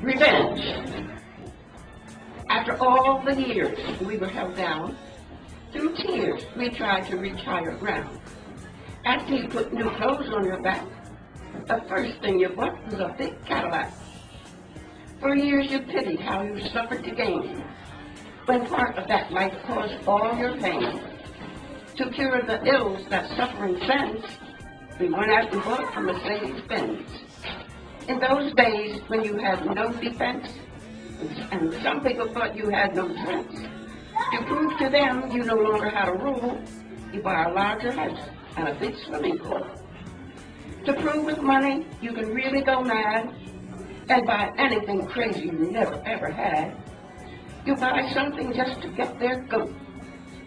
Revenge. After all the years we were held down, through tears we tried to reach higher ground. After you put new clothes on your back, the first thing you bought was a big Cadillac. For years you pitied how you suffered to gain, when part of that life caused all your pain. To cure the ills that suffering sends, we went out and bought from Mercedes-Benz. In those days when you had no defense, and some people thought you had no sense, to prove to them you no longer had a rule, you buy a larger house and a big swimming pool. To prove with money you can really go mad and buy anything crazy you never ever had, you buy something just to get their goat,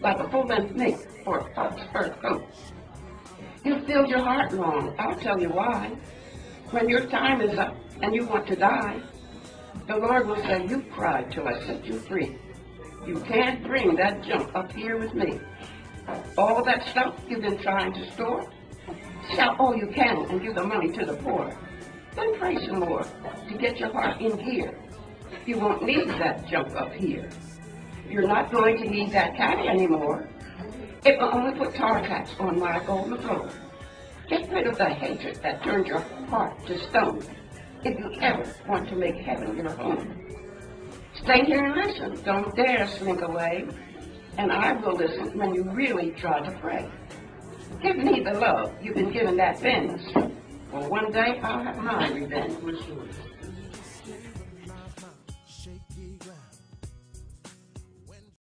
like a full-length mink or a fox fur coat. You filled your heart wrong, I'll tell you why. When your time is up and you want to die, the Lord will say, you cried till I set you free. You can't bring that junk up here with me. All that stuff you've been trying to store, sell all you can and give the money to the poor. Then pray some more to get your heart in gear. You won't need that junk up here. You're not going to need that caddy anymore. It will only put tar taps on my golden floor. Get rid of the hatred that turned your heart to stone, if you ever want to make heaven your home. Stay here and listen, don't dare slink away, and I will listen when you really try to pray. Give me the love you've been given that Benz, or one day I'll have my revenge.